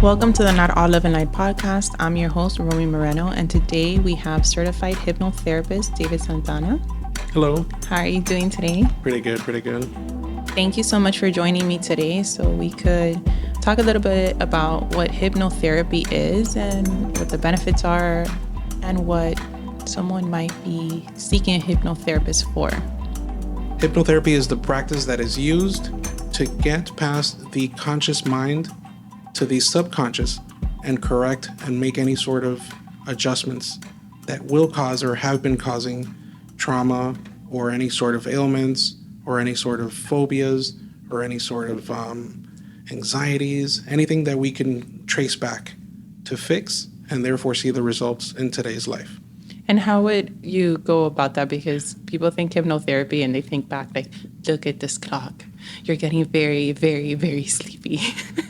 Welcome to the Not All Love and Light podcast. I'm your host, Romy Moreno, and today we have certified hypnotherapist David Santana. Hello. How are you doing today? Pretty good. Thank you so much for joining me today so we could talk a little bit about what hypnotherapy is and what the benefits are and what someone might be seeking a hypnotherapist for. Hypnotherapy is the practice that is used to get past the conscious mind to the subconscious and correct and make any sort of adjustments that will cause or have been causing trauma or any sort of ailments or any sort of phobias or any sort of anxieties, anything that we can trace back to fix and therefore see the results in today's life. And how would you go about that? Because people think hypnotherapy and they think back like, look at this clock. You're getting very, very, very sleepy.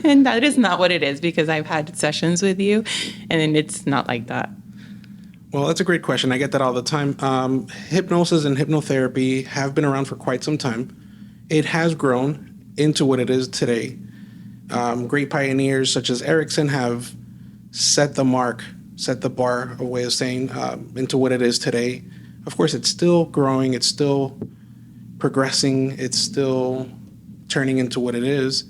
And that is not what it is, because I've had sessions with you and it's not like that. Well, that's a great question. I get that all the time. Hypnosis and hypnotherapy have been around for quite some time. It has grown into what it is today. Great pioneers such as Erickson have set the bar, a way of saying, into what it is today. Of course, it's still growing, it's still progressing, it's still turning into what it is.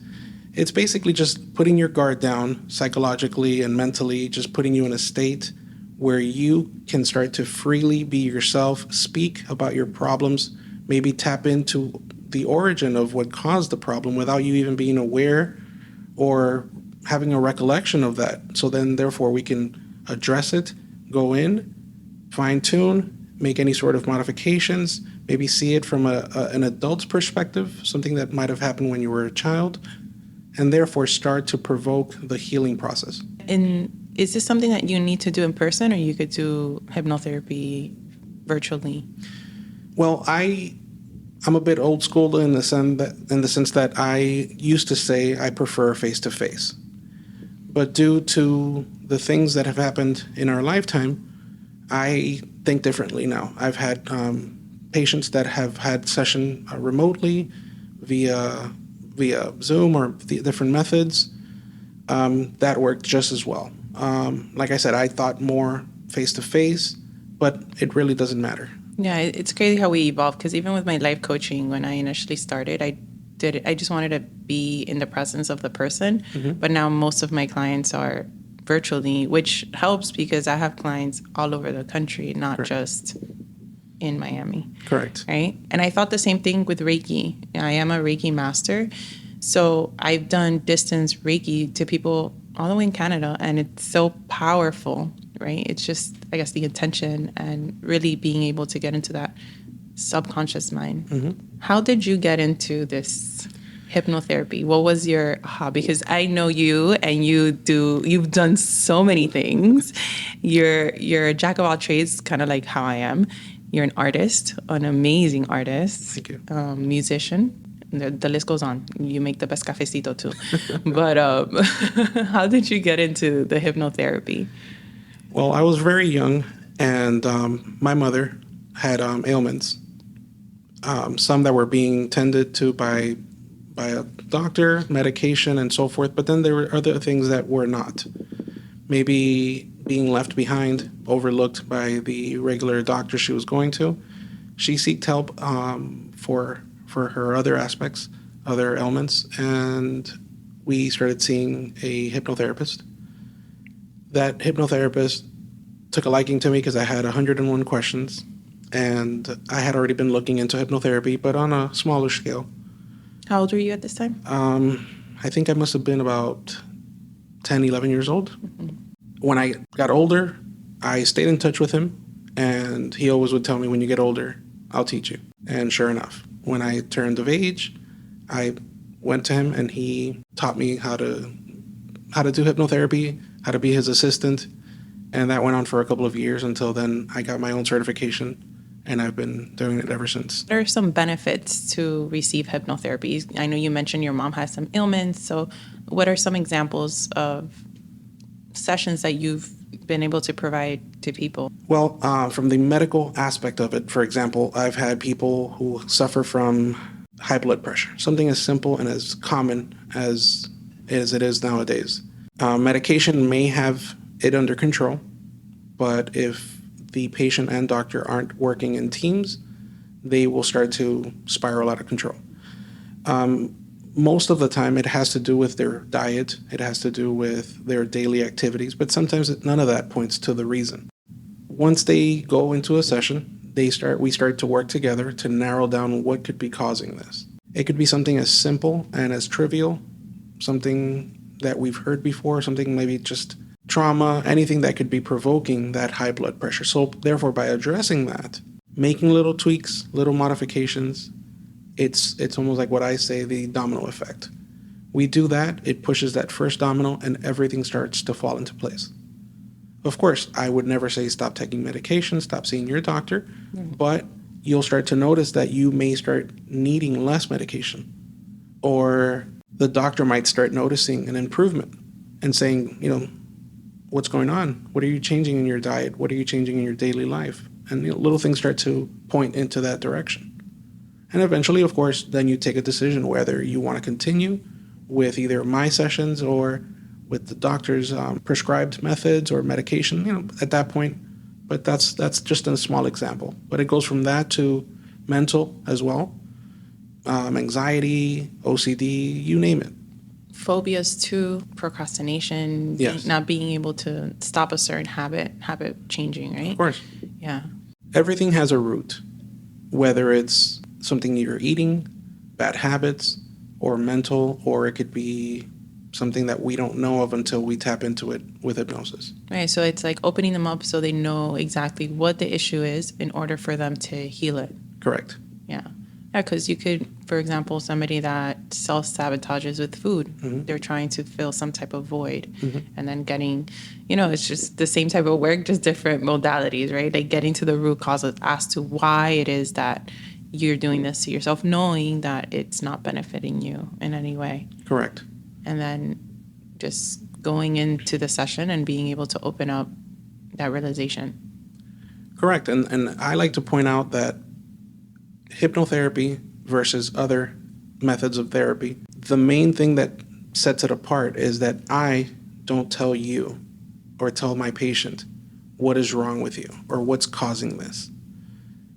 It's basically just putting your guard down psychologically and mentally, just putting you in a state where you can start to freely be yourself, speak about your problems, maybe tap into the origin of what caused the problem without you even being aware or having a recollection of that. So then, therefore, we can address it, go in, fine-tune, make any sort of modifications, maybe see it from an adult's perspective, something that might have happened when you were a child, and therefore start to provoke the healing process. And is this something that you need to do in person, or you could do hypnotherapy virtually? Well, I'm a bit old school in the sense that I used to say I prefer face-to-face. But due to the things that have happened in our lifetime, I think differently now. I've had patients that have had session remotely via Zoom or the different methods. That worked just as well. Like I said, I thought more face-to-face, but it really doesn't matter. Yeah, it's crazy how we evolve, because even with my life coaching, when I initially started, I just wanted to be in the presence of the person. Mm-hmm. But now most of my clients are virtually, which helps because I have clients all over the country, not Correct. Just in Miami. Correct. Right? And I thought the same thing with Reiki. I am a Reiki master. So I've done distance Reiki to people all the way in Canada, and it's so powerful, right? It's just, I guess, the intention and really being able to get into that subconscious mind. Mm-hmm. How did you get into this hypnotherapy? What was your aha? Because I know you, and you've done so many things. You're a jack of all trades, kind of like how I am. You're an artist, an amazing artist. Thank you. Musician. The list goes on. You make the best cafecito too. But how did you get into the hypnotherapy? Well, I was very young, and my mother had ailments. Some that were being tended to by a doctor, medication, and so forth. But then there were other things that were not. Maybe being left behind, overlooked by the regular doctor she was going to. She sought help for her other aspects, other ailments, and we started seeing a hypnotherapist. That hypnotherapist took a liking to me because I had 101 questions, and I had already been looking into hypnotherapy, but on a smaller scale. How old were you at this time? I think I must have been about 10, 11 years old. Mm-hmm. When I got older, I stayed in touch with him, and he always would tell me, when you get older, I'll teach you. And sure enough, when I turned of age, I went to him, and he taught me how to do hypnotherapy, how to be his assistant, and that went on for a couple of years until then I got my own certification, and I've been doing it ever since. What are some benefits to receive hypnotherapy? I know you mentioned your mom has some ailments, so what are some examples of sessions that you've been able to provide to people? Well, from the medical aspect of it, for example, I've had people who suffer from high blood pressure, something as simple and as common as it is nowadays. Medication may have it under control, but if the patient and doctor aren't working in teams, they will start to spiral out of control. Most of the time, it has to do with their diet. It has to do with their daily activities, but sometimes none of that points to the reason. Once they go into a session, we start to work together to narrow down what could be causing this. It could be something as simple and as trivial, something that we've heard before, something maybe just trauma, anything that could be provoking that high blood pressure. So therefore, by addressing that, making little tweaks, little modifications, it's almost like what I say, the domino effect. We do that, it pushes that first domino, and everything starts to fall into place. Of course, I would never say stop taking medication, stop seeing your doctor, but you'll start to notice that you may start needing less medication, or the doctor might start noticing an improvement and saying, what's going on? What are you changing in your diet? What are you changing in your daily life? And little things start to point into that direction. And eventually, of course, then you take a decision whether you want to continue with either my sessions or with the doctor's prescribed methods or medication, at that point. But that's just a small example. But it goes from that to mental as well, anxiety, OCD, you name it. Phobias too, procrastination, Yes. not being able to stop a certain habit changing, right? Of course. Yeah. Everything has a root, whether it's something you're eating, bad habits, or mental, or it could be something that we don't know of until we tap into it with hypnosis. Right. So it's like opening them up so they know exactly what the issue is in order for them to heal it. Correct. Yeah. Yeah, because you could, for example, somebody that self-sabotages with food, they're trying to fill some type of void and then getting, it's just the same type of work, just different modalities, right? Like getting to the root cause as to why it is that you're doing this to yourself, knowing that it's not benefiting you in any way. Correct. And then just going into the session and being able to open up that realization. Correct. And I like to point out that hypnotherapy versus other methods of therapy, the main thing that sets it apart is that I don't tell you or tell my patient what is wrong with you or what's causing this.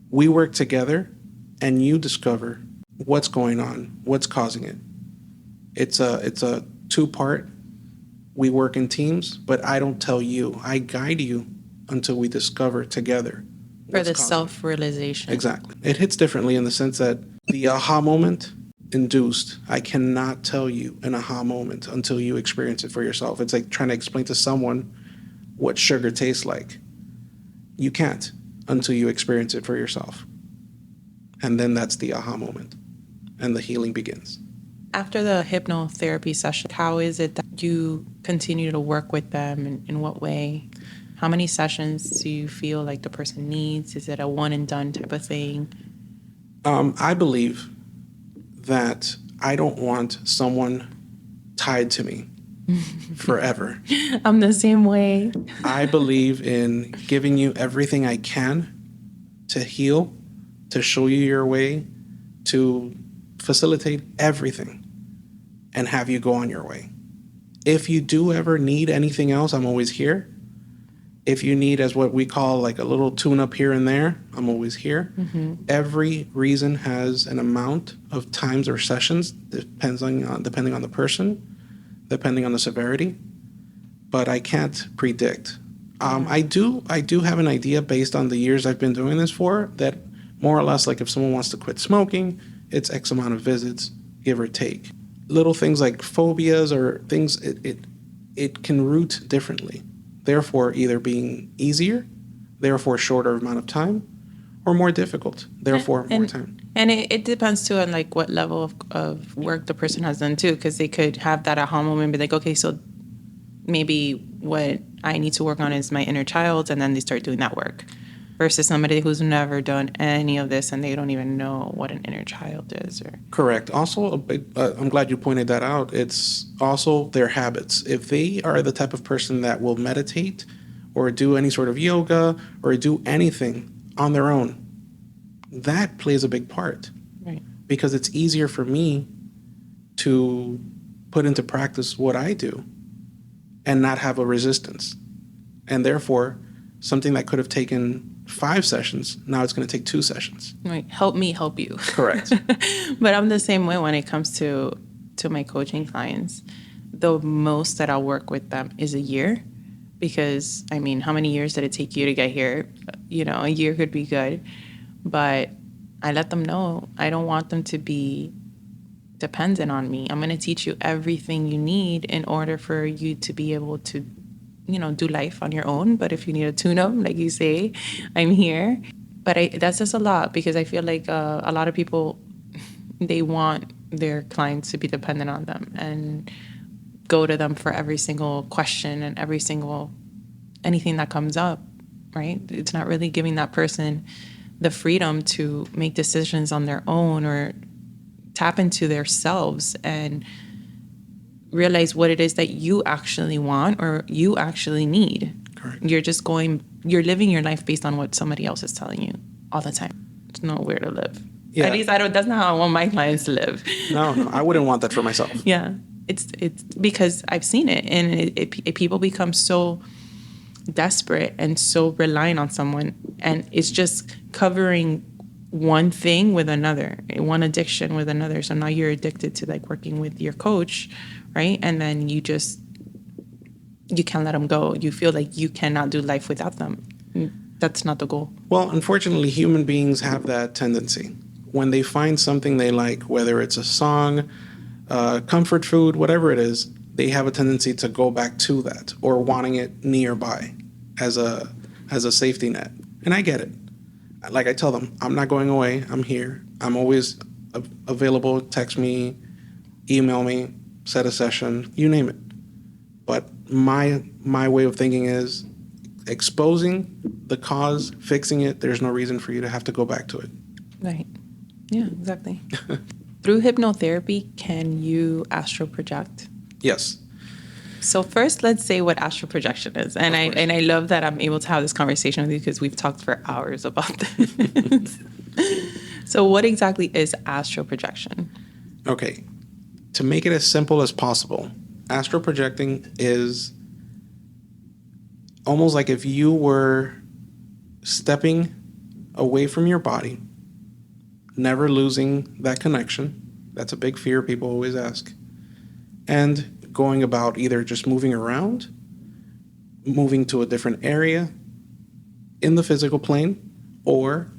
We work together and you discover what's going on, what's causing it. It's a two-part. We work in teams, but I don't tell you. I guide you until we discover together. For the self-realization. Exactly. It hits differently in the sense that the aha moment induced, I cannot tell you an aha moment until you experience it for yourself. It's like trying to explain to someone what sugar tastes like. You can't until you experience it for yourself. And then that's the aha moment, and the healing begins. After the hypnotherapy session, how is it that you continue to work with them, and in what way? How many sessions do you feel like the person needs? Is it a one and done type of thing? I believe that I don't want someone tied to me forever. I'm the same way. I believe in giving you everything I can to heal, to show you your way, to facilitate everything and have you go on your way. If you do ever need anything else, I'm always here. If you need, as what we call like a little tune-up here and there, I'm always here. Every reason has an amount of times or sessions, depending on the person, depending on the severity. But I can't predict. I do have an idea based on the years I've been doing this for, that more or less, like if someone wants to quit smoking, it's X amount of visits, give or take. Little things like phobias or things, it can root differently. Therefore, either being easier, therefore shorter amount of time, or more difficult, therefore more time. And it depends too on like what level of work the person has done too, because they could have that aha moment and be like, okay, so maybe what I need to work on is my inner child, and then they start doing that work. Versus somebody who's never done any of this and they don't even know what an inner child is. Or Correct. Also, I'm glad you pointed that out. It's also their habits. If they are the type of person that will meditate or do any sort of yoga or do anything on their own, that plays a big part. right. Because it's easier for me to put into practice what I do and not have a resistance. And therefore, something that could have taken 5 sessions, now it's going to take 2 sessions. Right. Help me help you. Correct. But I'm the same way when it comes to my coaching clients. The most that I'll work with them is a year, because I mean, how many years did it take you to get here? You know, a year could be good, but I let them know I don't want them to be dependent on me. I'm going to teach you everything you need in order for you to be able to, you know, do life on your own. But if you need a tune-up, like you say, I'm here. But that's just a lot, because I feel like a lot of people, they want their clients to be dependent on them and go to them for every single question and every single anything that comes up, right? It's not really giving that person the freedom to make decisions on their own or tap into their selves and realize what it is that you actually want or you actually need. Correct. You're living your life based on what somebody else is telling you all the time. It's nowhere to live. Yeah. At least that's not how I want my clients to live. No, I wouldn't want that for myself. Yeah. It's because I've seen it, and people become so desperate and so reliant on someone, and it's just covering one thing with another, one addiction with another. So now you're addicted to like working with your coach, right? And then you can't let them go. You feel like you cannot do life without them. That's not the goal. Well, unfortunately, human beings have that tendency. When they find something they like, whether it's a song, comfort food, whatever it is, they have a tendency to go back to that or wanting it nearby as a safety net. And I get it. Like I tell them, I'm not going away. I'm here. I'm always available. Text me, email me, set a session, you name it. But my way of thinking is exposing the cause, fixing it. There's no reason for you to have to go back to it. Right. Yeah, exactly. Through hypnotherapy, can you astral project? Yes. So first, let's say what astral projection is. And I love that I'm able to have this conversation with you, because we've talked for hours about this. So what exactly is astral projection? Okay. To make it as simple as possible, astral projecting is almost like if you were stepping away from your body, never losing that connection. That's a big fear people always ask. And going about either just moving around, moving to a different area in the physical plane, or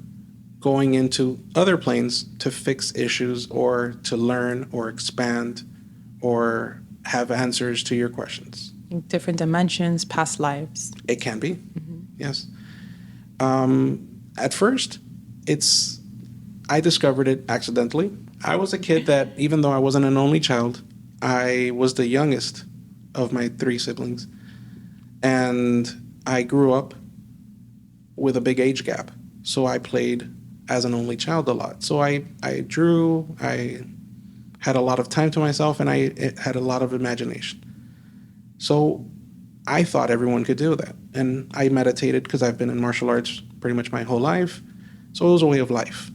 going into other planes to fix issues or to learn or expand or have answers to your questions. Different dimensions, past lives. It can be, yes. At first, I discovered it accidentally. I was a kid that, even though I wasn't an only child, I was the youngest of my 3 siblings. And I grew up with a big age gap. So I played as an only child a lot. So I drew, I had a lot of time to myself, and I had a lot of imagination. So I thought everyone could do that. And I meditated because I've been in martial arts pretty much my whole life. So it was a way of life.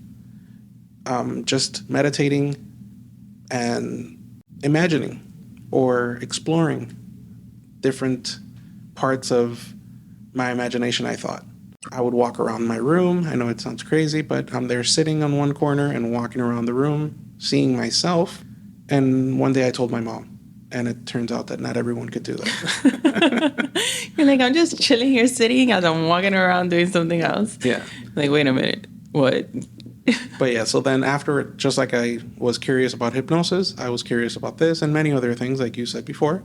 Just meditating and imagining or exploring different parts of my imagination, I thought. I would walk around my room. I know it sounds crazy, but I'm there sitting on one corner and walking around the room, seeing myself. And one day I told my mom, and it turns out that not everyone could do that. You're like, I'm just chilling here sitting as I'm walking around doing something else. Yeah. Like, wait a minute, what? But yeah, so then after, just like I was curious about hypnosis, I was curious about this and many other things, like you said before.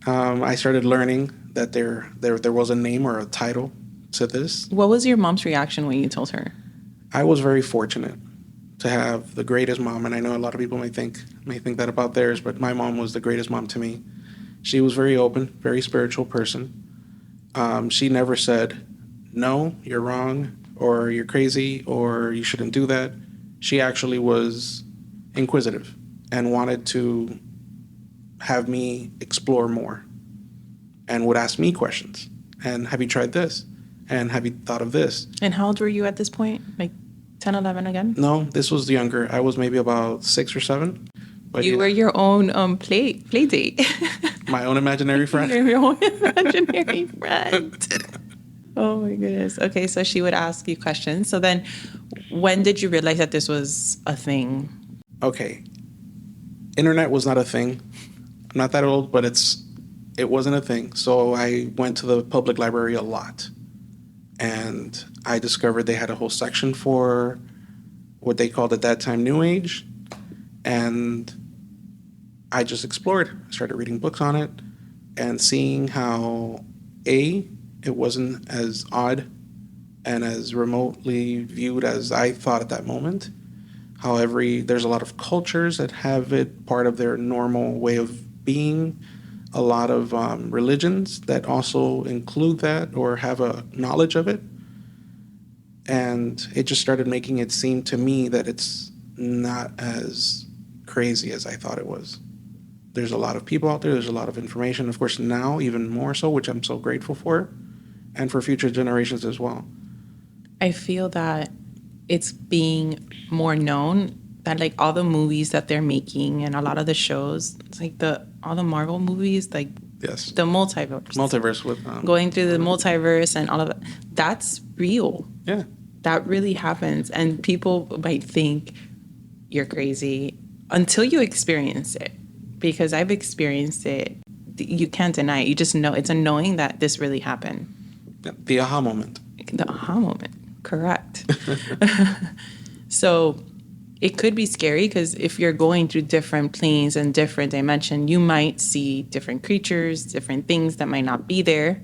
I started learning that there was a name or a title to this. What was your mom's reaction when you told her? I was very fortunate to have the greatest mom, and I know a lot of people may think that about theirs, but my mom was the greatest mom to me. She was very open, very spiritual person. She never said, no, you're wrong, or you're crazy, or you shouldn't do that. She actually was inquisitive and wanted to have me explore more and would ask me questions. And have you tried this? And have you thought of this? And how old were you at this point? Like 10, 11 again? No, this was younger. I was maybe about 6 or 7. But You yeah, were your own play date. my own imaginary friend. You're your own imaginary friend. Oh my goodness. Okay, so she would ask you questions. So then, when did you realize that this was a thing? Okay, internet was not a thing. I'm not that old, but it wasn't a thing. So I went to the public library a lot, and I discovered they had a whole section for what they called at that time New Age, and I just explored. I started reading books on it and seeing how it wasn't as odd and as remotely viewed as I thought at that moment. However, there's a lot of cultures that have it part of their normal way of being. A lot of religions that also include that or have a knowledge of it. And it just started making it seem to me that it's not as crazy as I thought it was. There's a lot of people out there. There's a lot of information. Of course, now even more so, which I'm so grateful for, and for future generations as well. I feel that it's being more known that like all the movies that they're making and a lot of the shows, it's like all the Marvel movies, like Yes. the multiverse With going through the multiverse and all of that, that's real. yeah. That really happens. And people might think you're crazy until you experience it. Because I've experienced it. You can't deny it. You just know. It's a knowing that this really happened. The aha moment. The aha moment. Correct. So it could be scary because if you're going through different planes and different dimensions, you might see different creatures, different things that might not be there,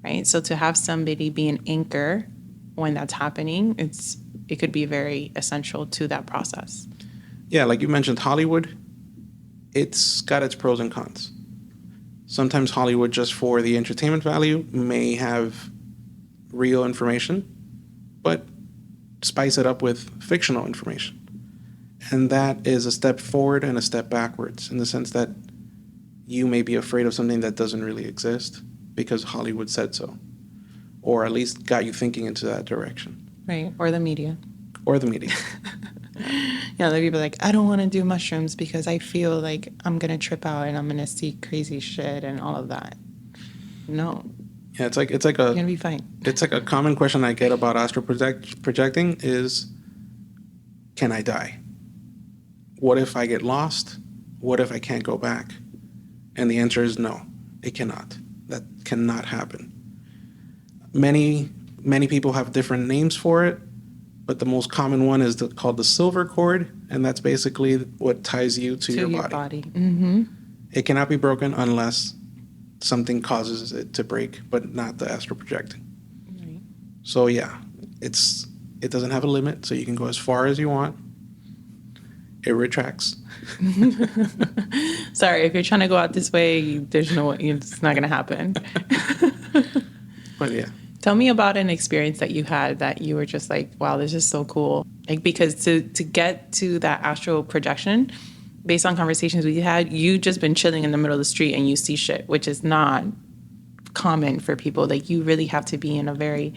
right? So to have somebody be an anchor when that's happening, it could be very essential to that process. Yeah, like you mentioned, Hollywood, it's got its pros and cons. Sometimes Hollywood, just for the entertainment value, may have real information, but spice it up with fictional information. And that is a step forward and a step backwards in the sense that you may be afraid of something that doesn't really exist because Hollywood said so, or at least got you thinking into that direction. Right. Or the media. Or the media. Yeah, the people are like, I don't want to do mushrooms because I feel like I'm going to trip out and I'm going to see crazy shit and all of that. No. Yeah, it's like You're going to be fine. It's like a common question I get about astral projecting is, can I die? What if I get lost? What if I can't go back? And the answer is no, it cannot. That cannot happen. Many people have different names for it, but the most common one is called the silver cord, and that's basically what ties you to your body. Mm-hmm. It cannot be broken unless something causes it to break, but not the astral projecting. Right. So yeah, it doesn't have a limit, so you can go as far as you want. It retracts. Sorry, if you're trying to go out this way, there's no way, it's not going to happen. But yeah. Tell me about an experience that you had that you were just like, wow, this is so cool. Like, because to get to that astral projection, based on conversations we had, you just been chilling in the middle of the street and you see shit, which is not common for people. Like, you really have to be in a very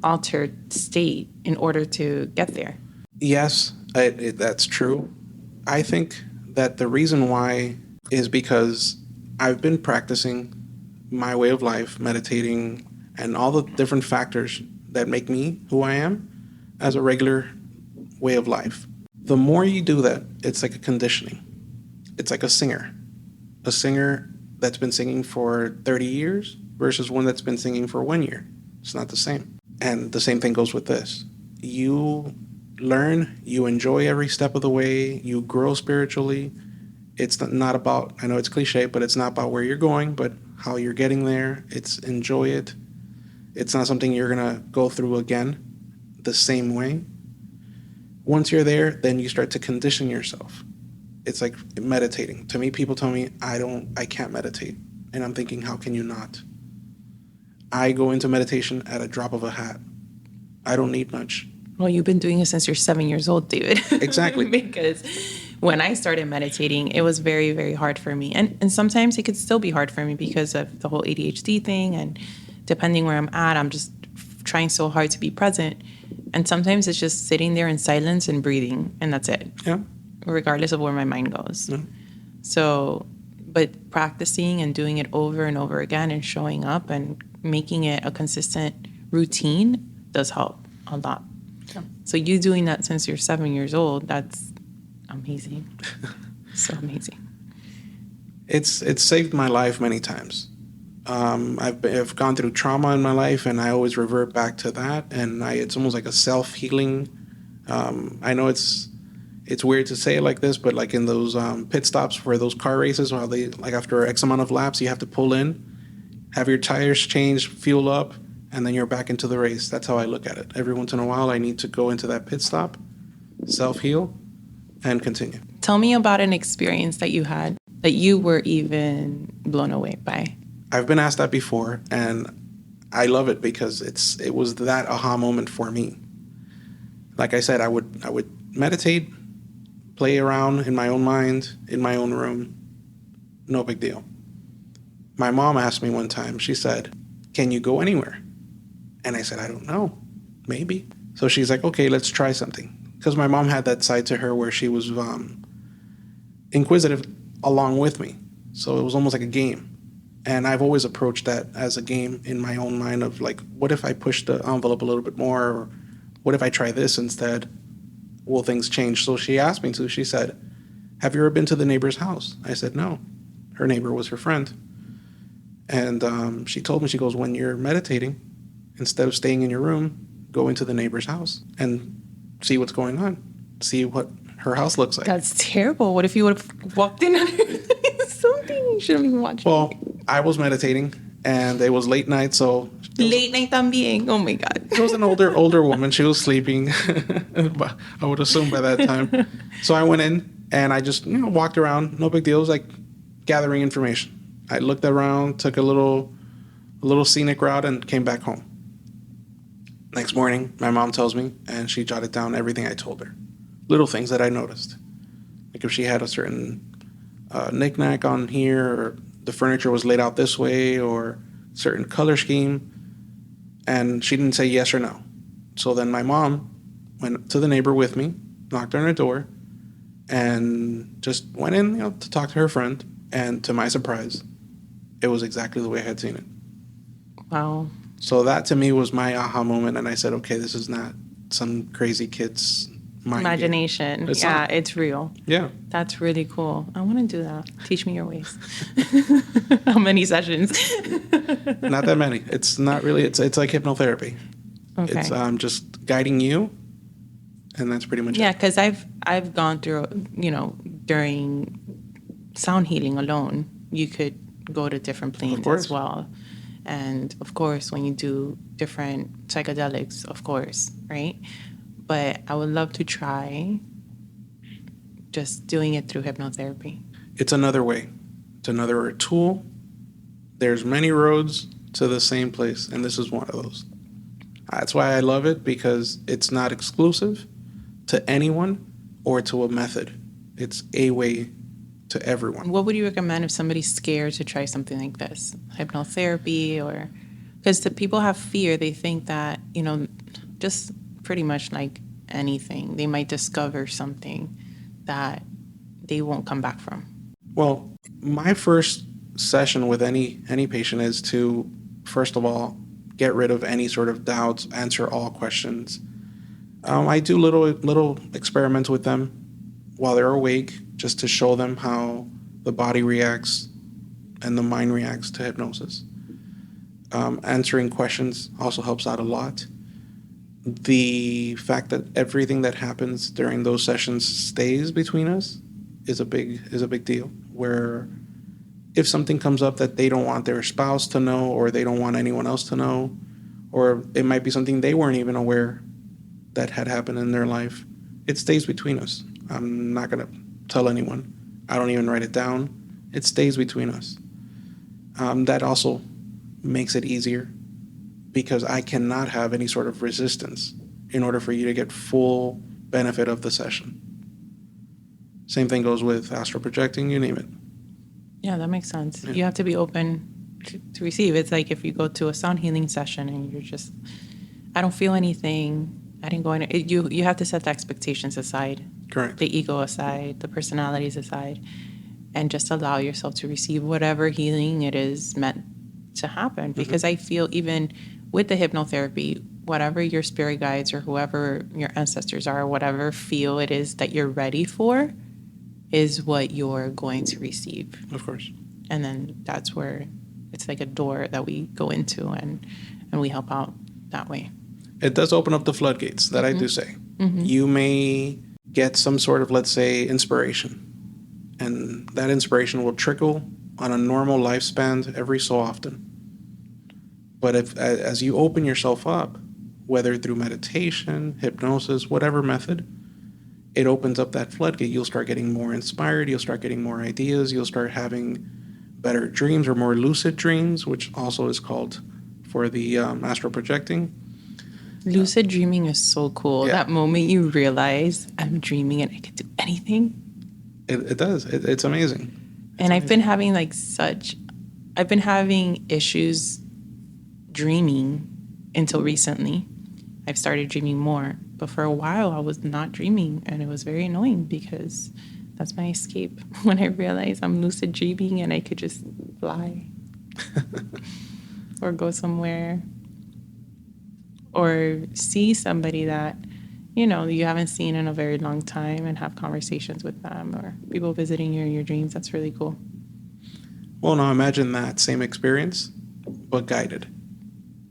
altered state in order to get there. Yes, that's true. I think that the reason why is because I've been practicing my way of life, meditating, and all the different factors that make me who I am as a regular way of life. The more you do that, it's like a conditioning. It's like a singer that's been singing for 30 years versus one that's been singing for 1 year. It's not the same. And the same thing goes with this. You learn, you enjoy every step of the way, you grow spiritually. It's not about, I know it's cliche, but it's not about where you're going, but how you're getting there. It's enjoy it. It's not something you're going to go through again the same way. Once you're there, then you start to condition yourself. It's like meditating. To me, people tell me, I can't meditate. And I'm thinking, how can you not? I go into meditation at a drop of a hat. I don't need much. Well, you've been doing it since you're 7 years old, David. Exactly. Because when I started meditating, it was very, very hard for me. And sometimes it could still be hard for me because of the whole ADHD thing. And depending where I'm at, I'm just trying so hard to be present. And sometimes it's just sitting there in silence and breathing, and that's it. Yeah. regardless of where my mind goes. Yeah. So, but practicing and doing it over and over again and showing up and making it a consistent routine does help a lot. Yeah. So you doing that since you're 7 years old, that's amazing. So amazing. It's saved my life many times. I've gone through trauma in my life, and I always revert back to that. And it's almost like a self-healing. I know it's weird to say it like this, but like in those pit stops for those car races, while they like after X amount of laps, you have to pull in, have your tires changed, fuel up, and then you're back into the race. That's how I look at it. Every once in a while, I need to go into that pit stop, self-heal, and continue. Tell me about an experience that you had that you were even blown away by. I've been asked that before, and I love it because it was that aha moment for me. Like I said, I would meditate, play around in my own mind, in my own room. No big deal. My mom asked me one time, she said, "Can you go anywhere?" And I said, "I don't know, maybe." So she's like, "Okay, let's try something." Because my mom had that side to her where she was inquisitive along with me. So it was almost like a game. And I've always approached that as a game in my own mind of like, what if I push the envelope a little bit more? Or what if I try this instead? Will things change? So she asked me to. She said, "Have you ever been to the neighbor's house?" I said, "No." Her neighbor was her friend. And she told me, she goes, "When you're meditating, instead of staying in your room, go into the neighbor's house and see what's going on. See what her house looks like." That's terrible. What if you would have walked in on something you shouldn't even watch? Well, I was meditating, and it was late night, so Late night también. Oh my God. it was an older woman. She was sleeping, I would assume by that time. So I went in, and I just walked around. No big deal. It was like gathering information. I looked around, took a little scenic route, and came back home. Next morning, my mom tells me, and she jotted down everything I told her. Little things that I noticed. Like if she had a certain knick-knack on here, or the furniture was laid out this way, or certain color scheme. And she didn't say yes or no. So then my mom went to the neighbor with me, knocked on her door, and just went in to talk to her friend. And to my surprise, it was exactly the way I had seen it. Wow. So that to me was my aha moment, and I said, okay, this is not some crazy kid's mind Imagination. It's Yeah, not. it's real. Yeah. That's really cool. I want to do that. Teach me your ways. How many sessions? Not that many. It's not really. It's like hypnotherapy. Okay. It's just guiding you, and that's pretty much Yeah, it. because I've gone through, during sound healing alone, you could go to different planes course. as well. And of course, when you do different psychedelics, of course, right? But I would love to try just doing it through hypnotherapy. It's another way. It's another tool. There's many roads to the same place, and this is one of those. That's why I love it, because it's not exclusive to anyone or to a method. It's a way to everyone. What would you recommend if somebody's scared to try something like this? Hypnotherapy, or because the people have fear, they think that, just pretty much like anything, they might discover something that they won't come back from. Well, my first session with any patient is to, first of all, get rid of any sort of doubts, answer all questions. I do little experiments with them while they're awake, just to show them how the body reacts and the mind reacts to hypnosis. Answering questions also helps out a lot. The fact that everything that happens during those sessions stays between us is a big deal. Where if something comes up that they don't want their spouse to know, or they don't want anyone else to know, or it might be something they weren't even aware that had happened in their life, it stays between us. I'm not going to tell anyone. I don't even write it down. It stays between us. That also makes it easier, because I cannot have any sort of resistance in order for you to get full benefit of the session. Same thing goes with astral projecting, you name it. Yeah, that makes sense. Yeah. You have to be open to receive. It's like if you go to a sound healing session and you're just, I don't feel anything, I didn't go in. You have to set the expectations aside. Correct. The ego aside, the personalities aside, and just allow yourself to receive whatever healing it is meant to happen. Because I feel even with the hypnotherapy, whatever your spirit guides or whoever your ancestors are, whatever feel it is that you're ready for is what you're going to receive. Of course. And then that's where it's like a door that we go into and we help out that way. It does open up the floodgates, that I do say. You may get some sort of, let's say, inspiration. And that inspiration will trickle on a normal lifespan every so often. But if as you open yourself up, whether through meditation, hypnosis, whatever method, it opens up that floodgate. You'll start getting more inspired. You'll start getting more ideas. You'll start having better dreams or more lucid dreams, which also is called for the astral projecting. Lucid dreaming is so cool. Yeah. That moment you realize I'm dreaming and I can do anything. It does. It's amazing. And I've been having I've been having issues dreaming until recently. I've started dreaming more. But for a while, I was not dreaming. And it was very annoying because that's my escape. When I realize I'm lucid dreaming and I could just fly or go somewhere or see somebody that, you know, you haven't seen in a very long time and have conversations with them, or people visiting you in your dreams. That's really cool. Well, now imagine that same experience, but guided.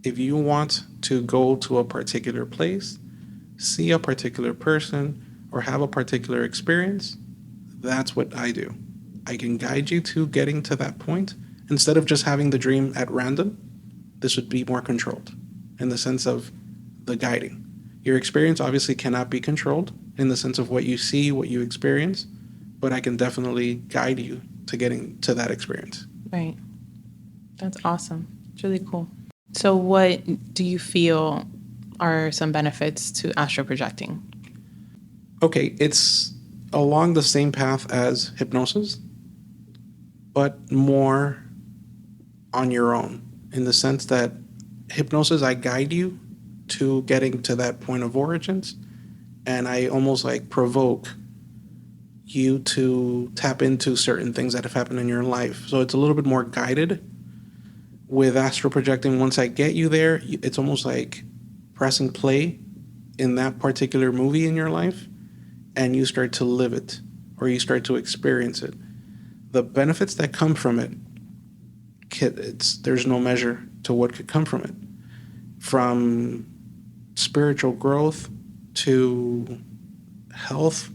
If you want to go to a particular place, see a particular person, or have a particular experience, that's what I do. I can guide you to getting to that point. Instead of just having the dream at random, this would be more controlled in the sense of the guiding. Your experience obviously cannot be controlled in the sense of what you see, what you experience, but I can definitely guide you to getting to that experience. Right. That's awesome. It's really cool. So what do you feel are some benefits to astral projecting? Okay, it's along the same path as hypnosis, but more on your own, in the sense that hypnosis, I guide you to getting to that point of origins, and I almost like provoke you to tap into certain things that have happened in your life. So it's a little bit more guided. With astral projecting, once I get you there, it's almost like pressing play in that particular movie in your life, and you start to live it, or you start to experience it. The benefits that come from it, there's no measure to what could come from it. From spiritual growth to health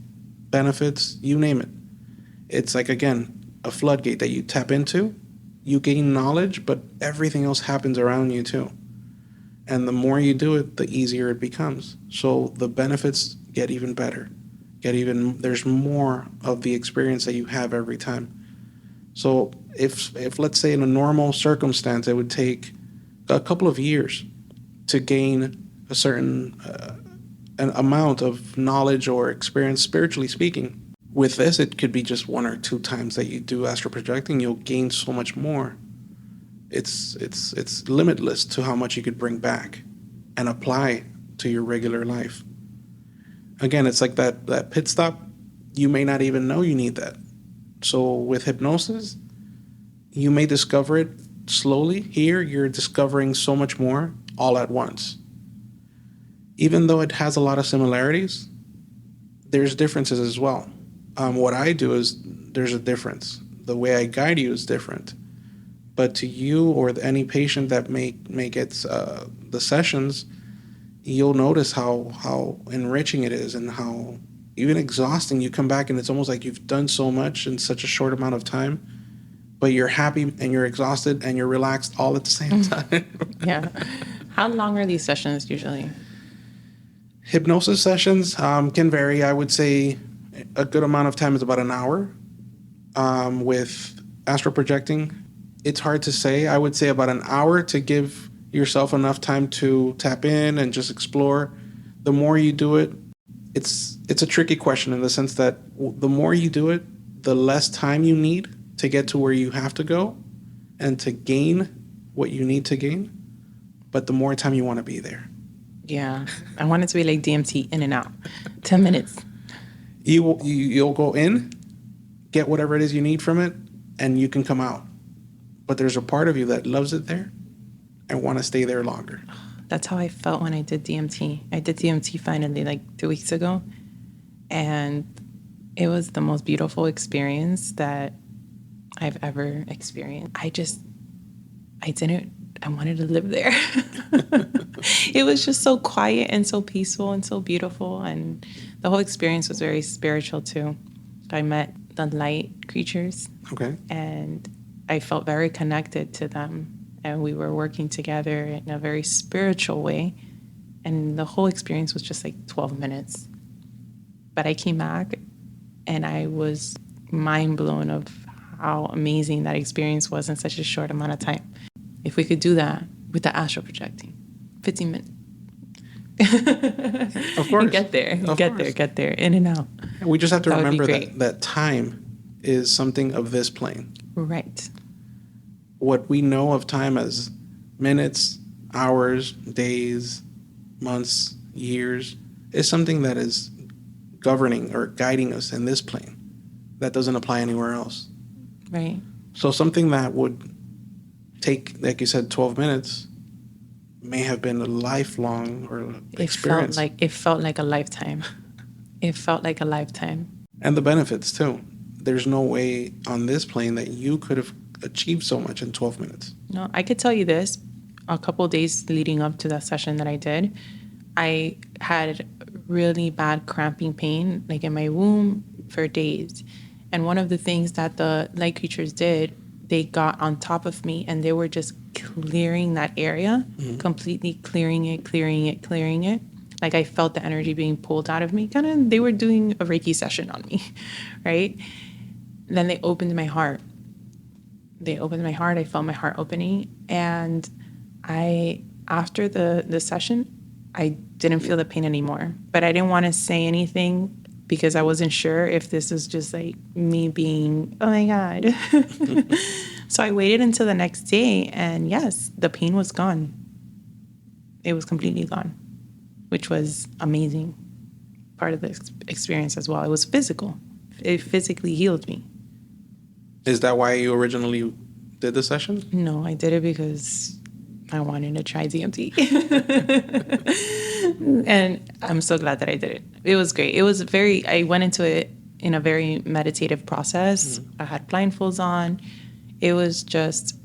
benefits, you name it. It's like, again, a floodgate that you tap into. You gain knowledge, but everything else happens around you too. And the more you do it, the easier it becomes. So the benefits get even better. There's more of the experience that you have every time. So if let's say in a normal circumstance, it would take a couple of years to gain a certain an amount of knowledge or experience, spiritually speaking. With this, it could be just 1 or 2 times that you do astral projecting. You'll gain so much more. It's limitless to how much you could bring back and apply to your regular life. Again, it's like that pit stop. You may not even know you need that. So with hypnosis, you may discover it slowly. Here, you're discovering so much more all at once. Even though it has a lot of similarities, there's differences as well. What I do is there's a difference. The way I guide you is different. But to you or any patient that may get the sessions, you'll notice how enriching it is and how even exhausting. You come back and it's almost like you've done so much in such a short amount of time, but you're happy and you're exhausted and you're relaxed all at the same time. Yeah. How long are these sessions usually? Hypnosis sessions can vary. I would say a good amount of time is about an hour. With astral projecting, it's hard to say. I would say about an hour to give yourself enough time to tap in and just explore. The more you do it, it's a tricky question in the sense that the more you do it, the less time you need to get to where you have to go and to gain what you need to gain, but the more time you want to be there. Yeah. I want it to be like DMT, in and out. 10 minutes. You'll go in, get whatever it is you need from it, and you can come out. But there's a part of you that loves it there and want to stay there longer. That's how I felt when I did DMT. I did DMT finally like 2 weeks ago, and it was the most beautiful experience that I've ever experienced. I wanted to live there. It was just so quiet and so peaceful and so beautiful. And the whole experience was very spiritual too. I met the light creatures. Okay. And I felt very connected to them. And we were working together in a very spiritual way. And the whole experience was just like 12 minutes. But I came back and I was mind blown of how amazing that experience was in such a short amount of time. If we could do that with the astral projecting, 15 minutes. Of course. Get there, in and out. We just have to That would be remember great. that time is something of this plane. Right. What we know of time as minutes, hours, days, months, years is something that is governing or guiding us in this plane. That doesn't apply anywhere else. Right. So something that would take, like you said, 12 minutes may have been a lifelong or experience. It felt like a lifetime. It felt like a lifetime. And the benefits too. There's no way on this plane that you could have achieved so much in 12 minutes. No, I could tell you this. A couple of days leading up to that session that I did, I had really bad cramping pain, like in my womb for days. And one of the things that the light creatures did, they got on top of me and they were just clearing that area, completely clearing it. Like I felt the energy being pulled out of me. They were doing a Reiki session on me, right? Then they opened my heart. I felt my heart opening. And after the session, I didn't feel the pain anymore. But I didn't want to say anything because I wasn't sure if this was just like me being, oh my God. So I waited until the next day, and yes, the pain was gone. It was completely gone, which was amazing. Part of the experience as well. It was physical. It physically healed me. Is that why you originally did the session? No, I did it because I wanted to try DMT. And I'm so glad that I did it. It was great. I went into it in a very meditative process. I had blindfolds on. It was just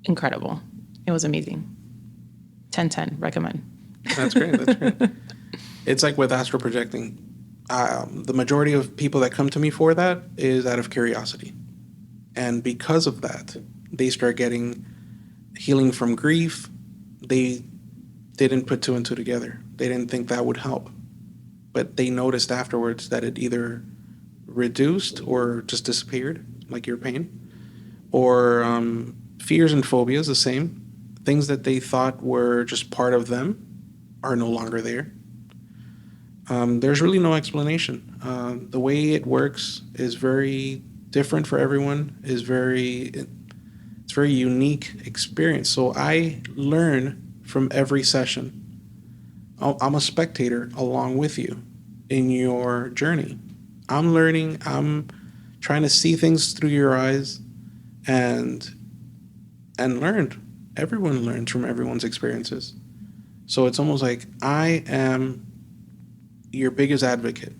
incredible. It was amazing. 10/10, recommend. That's great. It's like with astral projecting. The majority of people that come to me for that is out of curiosity. And because of that, they start getting healing from grief. They didn't put two and two together. They didn't think that would help. But they noticed afterwards that it either reduced or just disappeared, like your pain. Or fears and phobias, the same. Things that they thought were just part of them are no longer there. There's really no explanation. The way it works is very different for everyone. It's very unique experience. So I learn from every session. I'm a spectator along with you in your journey. I'm learning. I'm trying to see things through your eyes and learn. Everyone learns from everyone's experiences. So it's almost like I am your biggest advocate,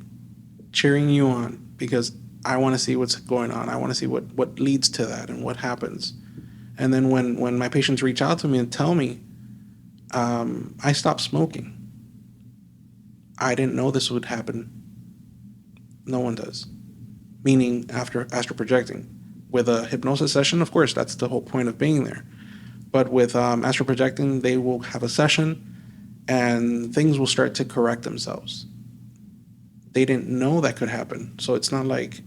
cheering you on because I want to see what's going on. I want to see what leads to that and what happens. And then when my patients reach out to me and tell me, I stopped smoking. I didn't know this would happen. No one does. Meaning after astral projecting. With a hypnosis session, of course, that's the whole point of being there. But with astral projecting, they will have a session and things will start to correct themselves. They didn't know that could happen. So it's not like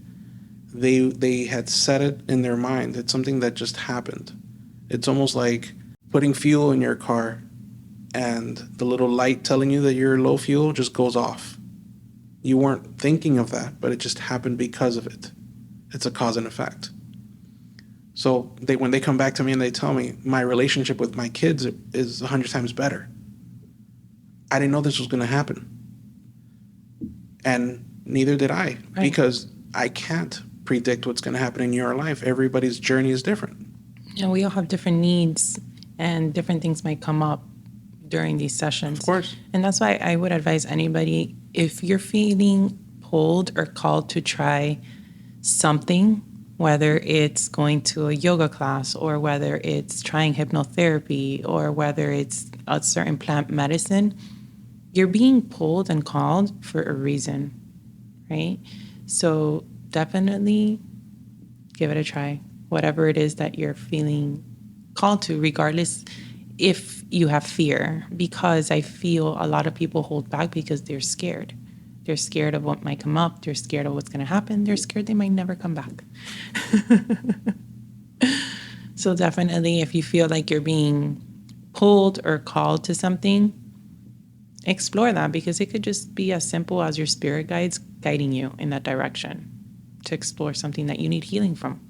they had set it in their mind. It's something that just happened. It's almost like putting fuel in your car and the little light telling you that you're low fuel just goes off. You weren't thinking of that, but it just happened because of it. It's a cause and effect. So when they come back to me and they tell me my relationship with my kids is 100 times better. I didn't know this was going to happen. And Neither did I, Right. because I can't predict what's going to happen in your life. Everybody's journey is different. And we all have different needs, and different things might come up during these sessions. Of course. And that's why I would advise anybody, if you're feeling pulled or called to try something, whether it's going to a yoga class or whether it's trying hypnotherapy or whether it's a certain plant medicine, you're being pulled and called for a reason, right? So definitely give it a try, whatever it is that you're feeling called to, regardless if you have fear, because I feel a lot of people hold back because they're scared. They're scared of what might come up. They're scared of what's going to happen. They're scared they might never come back. So definitely, if you feel like you're being pulled or called to something, explore that, because it could just be as simple as your spirit guides guiding you in that direction to explore something that you need healing from.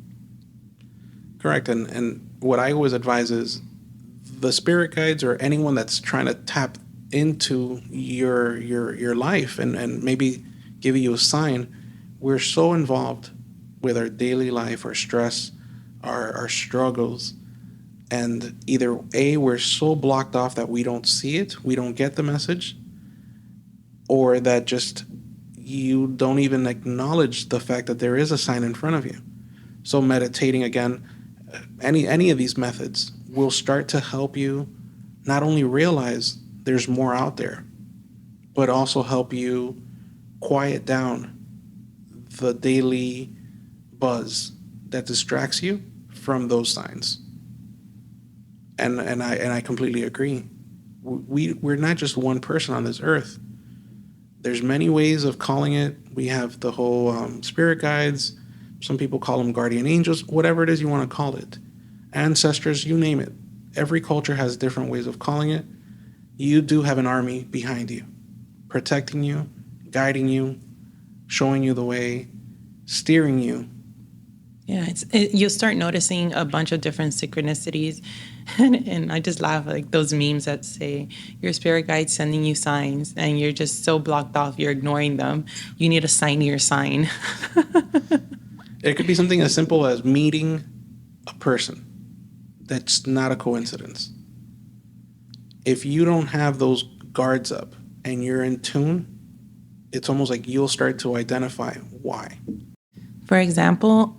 Correct. And what I always advise is the spirit guides or anyone that's trying to tap into your life and maybe give you a sign, we're so involved with our daily life, our stress, our struggles, and either A, we're so blocked off that we don't see it, we don't get the message, or that just you don't even acknowledge the fact that there is a sign in front of you. So meditating, again, any of these methods will start to help you not only realize there's more out there, but also help you quiet down the daily buzz that distracts you from those signs. And I completely agree. We're not just one person on this earth. There's many ways of calling it. We have the whole spirit guides. Some people call them guardian angels, whatever it is you want to call it. Ancestors, you name it. Every culture has different ways of calling it. You do have an army behind you, protecting you, guiding you, showing you the way, steering you. Yeah, you'll start noticing a bunch of different synchronicities. And I just laugh, like those memes that say your spirit guide's sending you signs and you're just so blocked off, you're ignoring them. You need to sign your sign. It could be something as simple as meeting a person. That's not a coincidence. If you don't have those guards up and you're in tune, it's almost like you'll start to identify why. For example,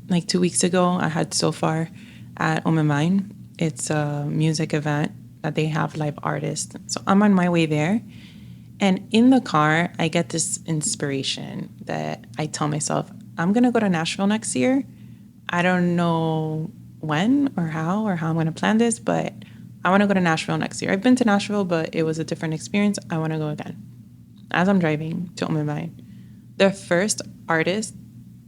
like 2 weeks ago, I had So Far at Mine. It's a music event that they have live artists. So I'm on my way there. And in the car, I get this inspiration that I tell myself, I'm going to go to Nashville next year. I don't know when or how I'm going to plan this, but I want to go to Nashville next year. I've been to Nashville, but it was a different experience. I want to go again. As I'm driving to Mine, the first artist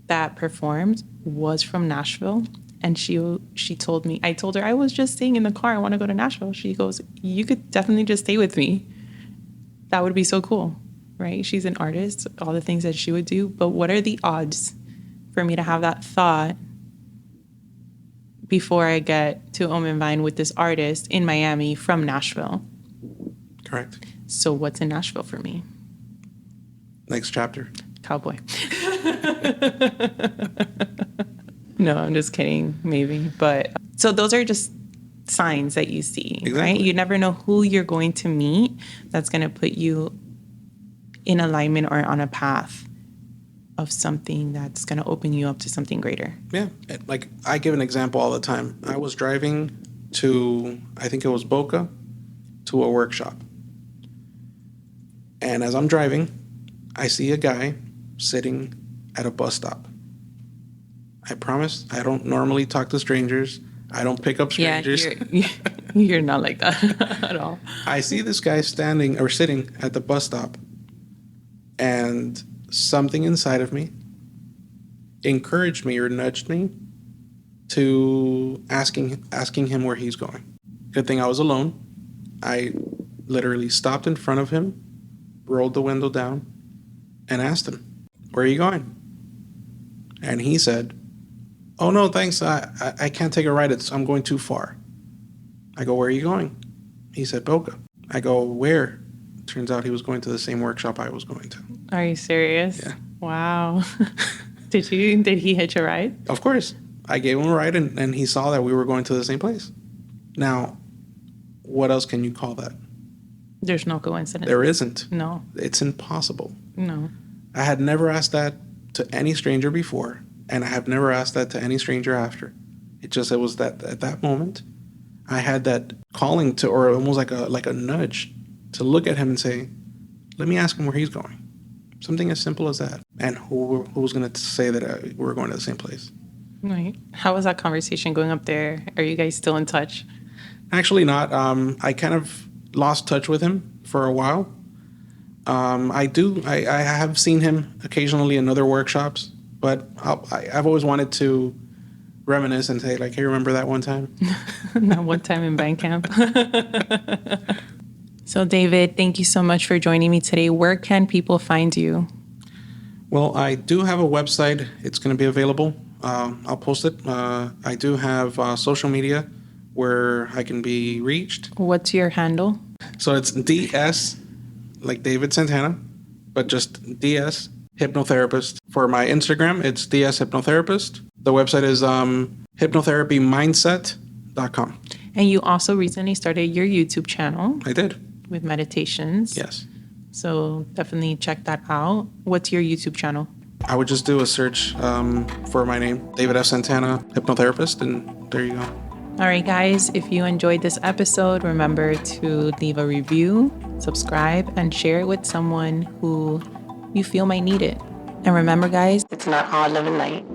that performed was from Nashville. And she told me, I told her, I was just saying in the car, I want to go to Nashville. She goes, you could definitely just stay with me. That would be so cool, right? She's an artist, all the things that she would do. But what are the odds for me to have that thought before I get to Vine with this artist in Miami from Nashville? Correct. So what's in Nashville for me? Next chapter. Cowboy. No, I'm just kidding, maybe. But so those are just signs that you see, Exactly. right? You never know who you're going to meet that's going to put you in alignment or on a path of something that's going to open you up to something greater. Yeah. Like I give an example all the time. I was driving to, I think it was Boca, to a workshop. And as I'm driving, I see a guy sitting at a bus stop. I promise I don't normally talk to strangers. I don't pick up strangers. Yeah, you're not like that at all. I see this guy standing or sitting at the bus stop, and something inside of me encouraged me or nudged me to asking him where he's going. Good thing I was alone. I literally stopped in front of him, rolled the window down, and asked him, "Where are you going?" And he said, "Oh, no, thanks. I can't take a ride. I'm going too far." I go, "Where are you going?" He said, "Boca." I go, "Where?" Turns out he was going to the same workshop I was going to. Are you serious? Yeah. Wow. Did he hitch a ride? Of course. I gave him a ride, and he saw that we were going to the same place. Now, what else can you call that? There's no coincidence. There isn't. No. It's impossible. No. I had never asked that to any stranger before, and I have never asked that to any stranger after. It was that at that moment, I had that calling to, or almost like a nudge, to look at him and say, "Let me ask him where he's going." Something as simple as that. And who's going to say that we're going to the same place? Right. How was that conversation going up there? Are you guys still in touch? Actually, not. I kind of lost touch with him for a while. I have seen him occasionally in other workshops, but I've always wanted to reminisce and say, like, hey, remember that one time? That one time in band camp. So, David, thank you so much for joining me today. Where can people find you? Well, I do have a website. It's going to be available. I'll post it. I do have social media where I can be reached. What's your handle? So it's DS, like David Santana, but just DS Hypnotherapist. For my Instagram, it's DS Hypnotherapist. The website is hypnotherapymindset.com. And you also recently started your YouTube channel. I did. With meditations. Yes. So definitely check that out. What's your YouTube channel? I would just do a search for my name, David F. Santana, Hypnotherapist, and there you go. All right, guys, if you enjoyed this episode, remember to leave a review, subscribe, and share it with someone who you feel might need it. And remember, guys, it's not all love and light.